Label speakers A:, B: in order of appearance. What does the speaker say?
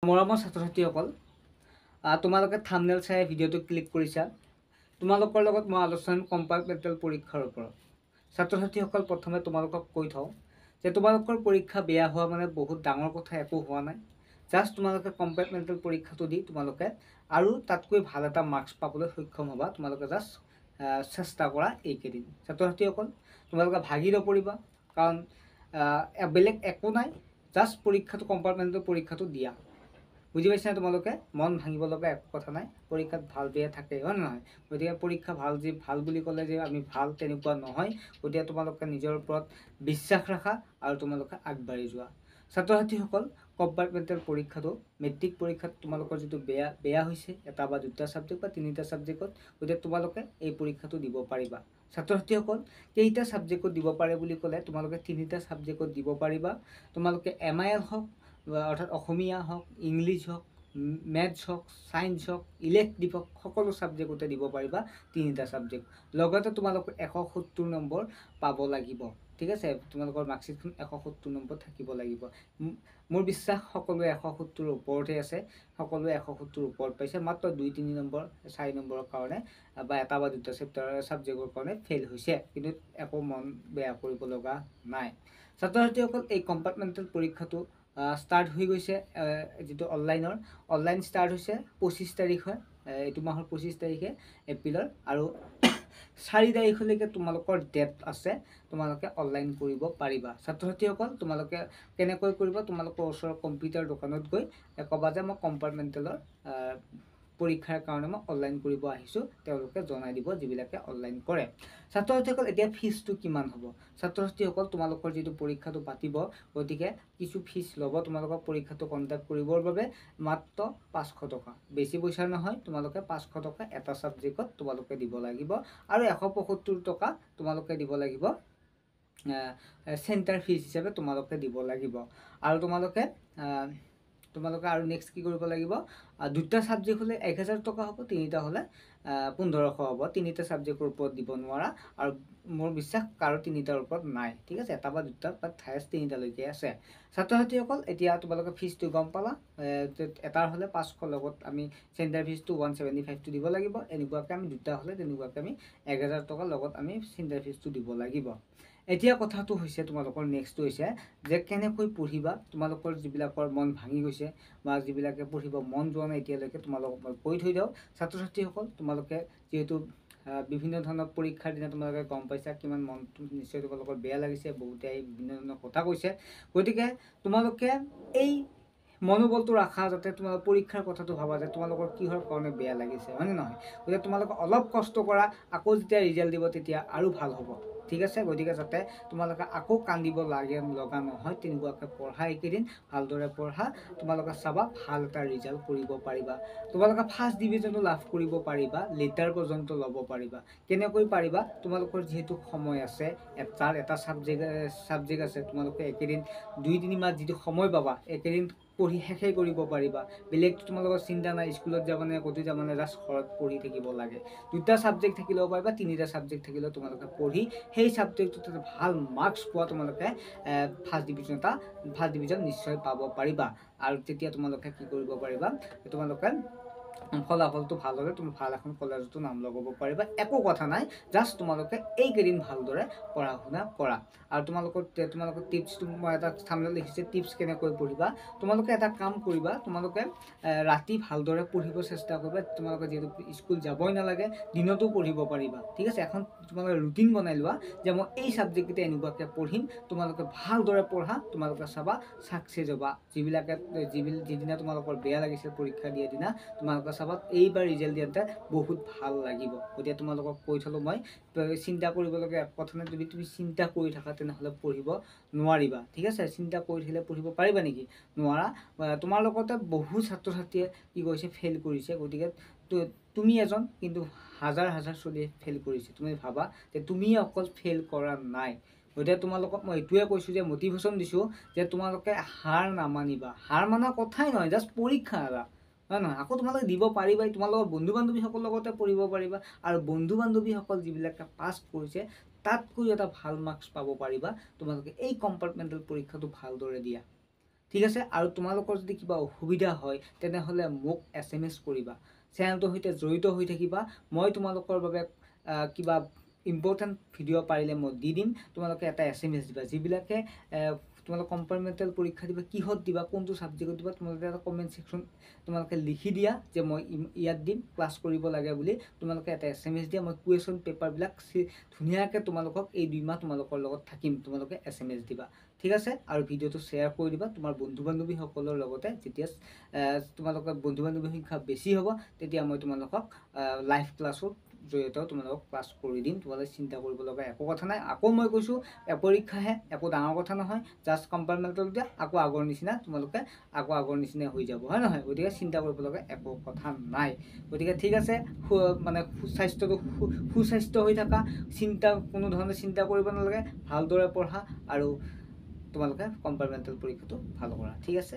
A: মৰমৰ ছাত্ৰ-ছাত্ৰীসকল, তোমালোকে থাম্বনেল চাই ভিডিঅ'টো ক্লিক কৰিছা। তোমালোকৰ লগত মই আলোচনা কম্পাৰ্টমেণ্টেল পৰীক্ষাৰ ওপৰত। ছাত্ৰ-ছাত্ৰীসকল, প্ৰথমে তোমালোকক কৈ থওঁ যে তোমালোকৰ পৰীক্ষা বেয়া হোৱা মানে বহুত ডাঙৰ কথা একো হোৱা নাই। জাষ্ট তোমালোকে কম্পাৰ্টমেণ্টেল পৰীক্ষাটো দি তোমালোকে আৰু তাতকৈ ভাল এটা মাৰ্কছ পাবলৈ সক্ষম হ'বা। তোমালোকে জাষ্ট চেষ্টা কৰা এইকেইদিন। ছাত্ৰ-ছাত্ৰীসকল, তোমালোকে ভাগি নপৰিবা, কাৰণ বেলেগ একো নাই। জাষ্ট পৰীক্ষাটো কম্পাৰ্টমেণ্টেল পৰীক্ষাটো দিয়া। বুজি পাইছা তোমালোকে? মন ভাঙিব লগা একো কথা নাই। পৰীক্ষাত ভাল বেয়া থাকে, হয় নে নহয়? গতিকে পৰীক্ষা ভাল বুলি ক'লে যে আমি ভাল তেনেকুৱা নহয়। গতিকে তোমালোকে নিজৰ ওপৰত বিশ্বাস ৰাখা আৰু তোমালোকে আগবাঢ়ি যোৱা। ছাত্ৰ-ছাত্ৰীসকল, কম্পাৰ্টমেণ্টেল পৰীক্ষাটো মেট্ৰিক পৰীক্ষাত তোমালোকৰ যিটো বেয়া হৈছে এটা বা দুটা ছাবজেক্ট বা তিনিটা ছাবজেক্টত, গতিকে তোমালোকে এই পৰীক্ষাটো দিব পাৰিবা। ছাত্ৰ-ছাত্ৰীসকল, কেইটা ছাবজেক্টত দিব পাৰে বুলি ক'লে তোমালোকে তিনিটা ছাবজেক্টত দিব পাৰিবা। তোমালোকে MIL হওক, অৰ্থাৎ অসমীয়া হওক, ইংলিছ হওক, মেথছ হওক, ছায়েন্স হওক, ইলেক্টিভ হওক, সকলো ছাবজেক্টতে দিব পাৰিবা তিনিটা ছাবজেক্ট। লগতে তোমালোকে 170 নম্বৰ পাব লাগিব। ঠিক আছে? তোমালোকৰ মাৰ্কশ্বিটখন 170 নম্বৰ থাকিব লাগিব। মোৰ বিশ্বাস সকলোৱে 170ৰ ওপৰতে আছে। সকলোৱে 170ৰ ওপৰত পাইছে। মাত্ৰ 2-3 নম্বৰ 4 নম্বৰৰ কাৰণে বা এটা বা দুটা ছাবজেক্টৰ কাৰণে ফেইল হৈছে। কিন্তু একো মন বেয়া কৰিব লগা নাই। ছাত্ৰ-ছাত্ৰীসকল, এই কম্পাৰ্টমেণ্টেল পৰীক্ষাটো ষ্টাৰ্ট হৈ গৈছে। যিটো অনলাইন ষ্টাৰ্ট হৈছে 25 তাৰিখ হয়। এইটো মাহৰ 25 তাৰিখে এপ্ৰিলৰ, আৰু 4 তাৰিখলৈকে তোমালোকৰ ডেট আছে। তোমালোকে অনলাইন কৰিব পাৰিবা। ছাত্ৰ-ছাত্ৰীসকল, তোমালোকে কেনেকৈ কৰিবা? তোমালোকৰ ওচৰৰ কম্পিউটাৰ দোকানত গৈ ক'বা যে মই কম্পাৰ্টমেণ্টেলৰ পৰীক্ষাৰ কাৰণে মই অনলাইন কৰিব আহিছোঁ। তেওঁলোকে জনাই দিব, যিবিলাকে অনলাইন কৰে। ছাত্ৰ-ছাত্ৰীসকল, এতিয়া ফিজটো কিমান হ'ব? ছাত্ৰ-ছাত্ৰীসকল, তোমালোকৰ যিটো পৰীক্ষাটো পাতিব, গতিকে কিছু ফিজ ল'ব। তোমালোকৰ পৰীক্ষাটো কণ্ডাক্ট কৰিবৰ বাবে মাত্ৰ 500 টকা। বেছি পইচা নহয়। তোমালোকে 500 টকা এটা ছাবজেক্টত তোমালোকে দিব লাগিব, আৰু 175 টকা তোমালোকে দিব লাগিব চেণ্টাৰ ফিজ হিচাপে তোমালোকে দিব লাগিব। আৰু তোমালোকে আৰু নেক্সট কি কৰিব লাগিব? দুটা ছাবজেক্ট হ'লে 1000 টকা হ'ব, তিনিটা হ'লে 1500 হ'ব। তিনিটা ছাবজেক্টৰ ওপৰত দিব নোৱাৰা, আৰু মোৰ বিশ্বাস কাৰো তিনিটাৰ ওপৰত নাই। ঠিক আছে? এটা বা দুটা বা হায়েষ্ট তিনিটালৈকে আছে। ছাত্ৰ-ছাত্ৰীসকল, এতিয়া তোমালোকে ফিজটো গম পালা। এটাৰ হ'লে 500, লগত আমি চেণ্টাৰ ফিজটো 175টো দিব লাগিব। এনেকুৱাকৈ আমি দুটা হ'লে তেনেকুৱাকৈ আমি 1000 টকা লগত আমি চেণ্টাৰ ফিজটো দিব লাগিব। এতিয়া কথাটো হৈছে, তোমালোকৰ নেক্সটটো হৈছে যে কেনেকৈ পঢ়িবা। তোমালোকৰ যিবিলাকৰ মন ভাঙি গৈছে বা যিবিলাকে পঢ়িব মন যোৱা নাই এতিয়ালৈকে, তোমালোকক মই কৈ থৈ দিওঁ। ছাত্ৰ-ছাত্ৰীসকল, তোমালোকে যিহেতু বিভিন্ন ধৰণৰ পৰীক্ষাৰ দিনা তোমালোকে গম পাইছা কিমান মনটো নিশ্চয় তোমালোকৰ বেয়া লাগিছে। বহুতে বিভিন্ন ধৰণৰ কথা কৈছে। গতিকে তোমালোকে এই মনোবলটো ৰাখা, যাতে তোমাৰ পৰীক্ষাৰ কথাটো ভাবা যে তোমালোকৰ কিহৰ কাৰণে বেয়া লাগিছে, হয়নে নহয়? গতিকে তোমালোকে অলপ কষ্ট কৰা, আকৌ যেতিয়া ৰিজাল্ট দিব তেতিয়া আৰু ভাল হ'ব। ঠিক আছে? গতিকে যাতে তোমালোকে আকৌ কান্দিব লগা নহয়, তেনেকুৱাকৈ পঢ়া। এইকেইদিন ভালদৰে পঢ়া। তোমালোকে চাবা ভাল এটা ৰিজাল্ট কৰিব পাৰিবা। তোমালোকে ফাৰ্ষ্ট ডিভিজনো লাভ কৰিব পাৰিবা, লেটাৰ পৰ্যন্ত ল'ব পাৰিবা। কেনেকৈ পাৰিবা? তোমালোকৰ যিহেতু সময় আছে, এটা ছাবজেক্ট আছে, তোমালোকে একেদিন 2-3 মাহ যিটো সময় পাবা, একেদিন পঢ়ি শেষেই কৰিব পাৰিবা। বেলেগটো তোমালোকৰ চিন্তা নাই, স্কুলত যাব নে ক'তো যাব নে, জাষ্ট ঘৰত পঢ়ি থাকিব লাগে। দুটা ছাবজেক্ট থাকিলেও পাৰিবা, তিনিটা ছাবজেক্ট থাকিলেও তোমালোকে পঢ়ি সেই ছাবজেক্টটোত ভাল মাৰ্কছ পোৱা তোমালোকে ফাৰ্ষ্ট ডিভিজন নিশ্চয় পাব পাৰিবা। আৰু তেতিয়া তোমালোকে কি কৰিব পাৰিবা? তোমালোকে ফলাফলটো ভাল হ'লে তুমি ভাল এখন কলেজতো নাম লগাব পাৰিবা। একো কথা নাই। জাষ্ট তোমালোকে এইকেইদিন ভালদৰে পঢ়া শুনা কৰা। আৰু তোমালোকৰ টিপছটো মই এটা থাম্বনেইলত লিখিছে, টিপছ কেনেকৈ পঢ়িবা। তোমালোকে এটা কাম কৰিবা, তোমালোকে ৰাতি ভালদৰে পঢ়িব চেষ্টা কৰিবা। তোমালোকে যিহেতু স্কুল যাবই নালাগে, দিনতো পঢ়িব পাৰিবা। ঠিক আছে? এখন তোমালোকে ৰুটিন বনাই লোৱা যে মই এই ছাবজেক্টকেইটা এনেকুৱাকৈ পঢ়িম। তোমালোকে ভালদৰে পঢ়া, তোমালোকে চাবা ছাকচেছ হ'বা। যিদিনা তোমালোকৰ বেয়া লাগিছিল পৰীক্ষা দিয়াৰ দিনা, তোমালোকে চাবা এইবাৰ ৰিজাল্ট দিয়াতে বহুত ভাল লাগিব। গতিকে তোমালোকক কৈ থলোঁ মই, চিন্তা কৰিবলগীয়া এক কথা নাই। যদি তুমি চিন্তা কৰি থাকা তেনেহ'লে পঢ়িব নোৱাৰিবা। ঠিক আছে? চিন্তা কৰি থাকিলে পঢ়িব পাৰিবা নেকি? নোৱাৰা। তোমাৰ লগতে বহু ছাত্ৰ-ছাত্ৰীয়ে কি কৰিছে? ফেইল কৰিছে। গতিকে তুমি এজন, কিন্তু হাজাৰ ছোৱালীয়ে ফেইল কৰিছে। তুমি ভাবা যে তুমি অকল ফেইল কৰা নাই। গতিকে তোমালোকক মই এইটোৱে কৈছোঁ যে মটিভেশ্যন দিছোঁ যে তোমালোকে হাৰ নামানিবা। হাৰ মানা কথাই নহয়, জাষ্ট পৰীক্ষা এটা, হয় নহয়? আকৌ তোমালোকে দিব পাৰিবাই। তোমালোকৰ বন্ধু-বান্ধৱীসকলৰ লগতে পঢ়িব পাৰিবা, আৰু বন্ধু-বান্ধৱীসকল যিবিলাকে পাছ কৰিছে তাতকৈ এটা ভাল মাৰ্কছ পাব পাৰিবা। তোমালোকে এই কম্পাৰ্টমেণ্টেল পৰীক্ষাটো ভালদৰে দিয়া। ঠিক আছে। আৰু তোমালোকৰ যদি কিবা অসুবিধা হয় তেনেহ'লে মোক SMS কৰিবা, চেনেলটোৰ সৈতে জড়িত হৈ থাকিবা। মই তোমালোকৰ বাবে কিবা ইম্পৰ্টেণ্ট ভিডিঅ' পাৰিলে মই দি দিম। তোমালোকে এটা SMS দিবা, যিবিলাকে তোমালোকে কম্পাৰ্টমেণ্টেল পৰীক্ষা দিবা, কিহত দিবা, কোনটো ছাবজেক্টত দিবা, তোমালোকে এটা কমেণ্ট ছেকশ্যন তোমালোকে লিখি দিয়া যে মই ইয়াত দিম, ক্লাছ কৰিব লাগে বুলি। তোমালোকে এটা SMS দিয়া, মই কুৱেশ্যন পেপাৰবিলাক ধুনীয়াকৈ তোমালোকক এই 2 মাহ তোমালোকৰ লগত থাকিম, তোমালোকে SMS দিবা, ঠিক আছে। আৰু ভিডিঅ'টো শ্বেয়াৰ কৰি দিবা তোমাৰ বন্ধু বান্ধৱীসকলৰ লগতে। যেতিয়া তোমালোকৰ বন্ধু বান্ধৱীৰ সংখ্যা বেছি হ'ব তেতিয়া মই তোমালোকক লাইভ ক্লাছৰ জৰিয়তেও তোমালোকক ক্লাছ কৰি দিম। তোমালোকে চিন্তা কৰিব লগা একো কথা নাই। আকৌ মই কৈছোঁ, পৰীক্ষাহে, একো ডাঙৰ কথা নহয়, জাষ্ট কম্পাৰ্টমেণ্টেল দিয়া, আকৌ আগৰ নিচিনা তোমালোকে আগৰ নিচিনা হৈ যাব, হয় নহয়? গতিকে চিন্তা কৰিব লগা একো কথা নাই। গতিকে ঠিক আছে, মানে সুস্বাস্থ্যটো সুস্বাস্থ্য হৈ থকা, কোনো ধৰণে চিন্তা কৰিব নালাগে, ভালদৰে পঢ়া আৰু তোমালোকে কম্পাৰ্টমেণ্টেল পৰীক্ষাটো ভাল কৰা, ঠিক আছে।